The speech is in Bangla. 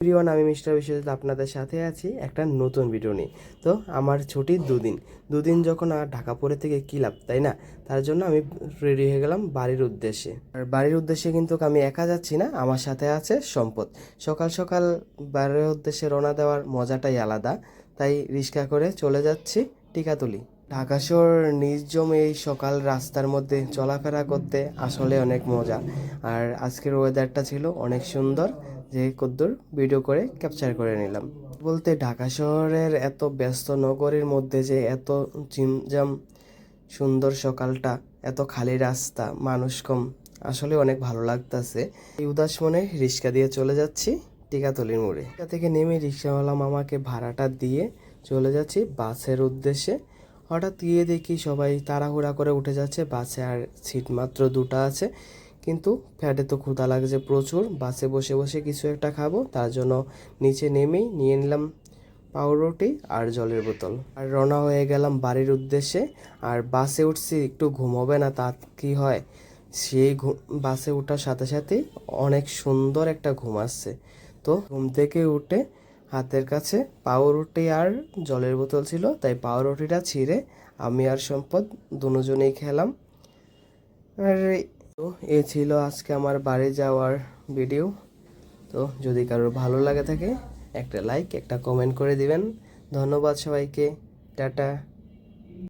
এভরিওয়ান, আমি মিস্টার বিশ্বজিৎ আপনাদের সাথে আছি একটা নতুন ভিডিও নিয়ে। তো আমার ছুটির দুদিন যখন আর ঢাকা পড়ে থেকে কী লাভ, তাই না? তার জন্য আমি রেডি হয়ে গেলাম বাড়ির উদ্দেশ্যে। আর বাড়ির উদ্দেশ্যে কিন্তু আমি একা যাচ্ছি না, আমার সাথে আছে সম্পদ। সকাল সকাল বাড়ির উদ্দেশ্যে রওনা দেওয়ার মজাটাই আলাদা, তাই রিক্সা করে চলে যাচ্ছি টিকাতুলি। ঢাকা শহর নির্জন এই সকাল রাস্তার মধ্যে চলাফেরা করতে আসলে অনেক মজা। আর আজকের ওয়েদারটা ছিল অনেক সুন্দর, যে কদ্দুর ভিডিও করে ক্যাপচার করে নিলাম। বলতে ঢাকা শহরের এত ব্যস্ত নগরীর মধ্যে যে এত জিমজাম, সুন্দর সকালটা, এত খালি রাস্তা, মানুষ কম, আসলে অনেক ভালো লাগতেছে। এই উদাস মনে রিক্সা দিয়ে চলে যাচ্ছি টিকাতলির মোড়ে। রিক্সা থেকে নেমে রিক্সাওয়ালা মামাকে ভাড়াটা দিয়ে চলে যাচ্ছি বাসের উদ্দেশ্যে। হঠাৎ গিয়ে দেখি সবাই তাড়াহুড়া করে উঠে যাচ্ছে বাসে, আর সিট মাত্র দুটো আছে। কিন্তু ফ্যাটে তো ক্ষুধা লাগছে প্রচুর, বাসে বসে বসে কিছু একটা খাবো, তার জন্য নিচে নেমেই নিয়ে নিলাম পাউরুটি আর জলের বোতল, আর রওনা হয়ে গেলাম বাড়ির উদ্দেশ্যে। আর বাসে উঠছি একটু ঘুমোবে না তা কি হয়, সেই বাসে ওঠার সাথে সাথেই অনেক সুন্দর একটা ঘুম আসছে। তো ঘুম থেকে উঠে হাতের কাছে পাউরুটি আর জলের বোতল ছিল, তাই পাউরুটিটা ছিঁড়ে আমি আর সম্পদ দুজনেই খেলাম। আর তো এ ছিল আজকে আমার বাড়ি যাওয়ার ভিডিও। তো যদি কারোর ভালো লাগে থাকে একটা লাইক, একটা কমেন্ট করে দিবেন। ধন্যবাদ সবাইকে, টাটা।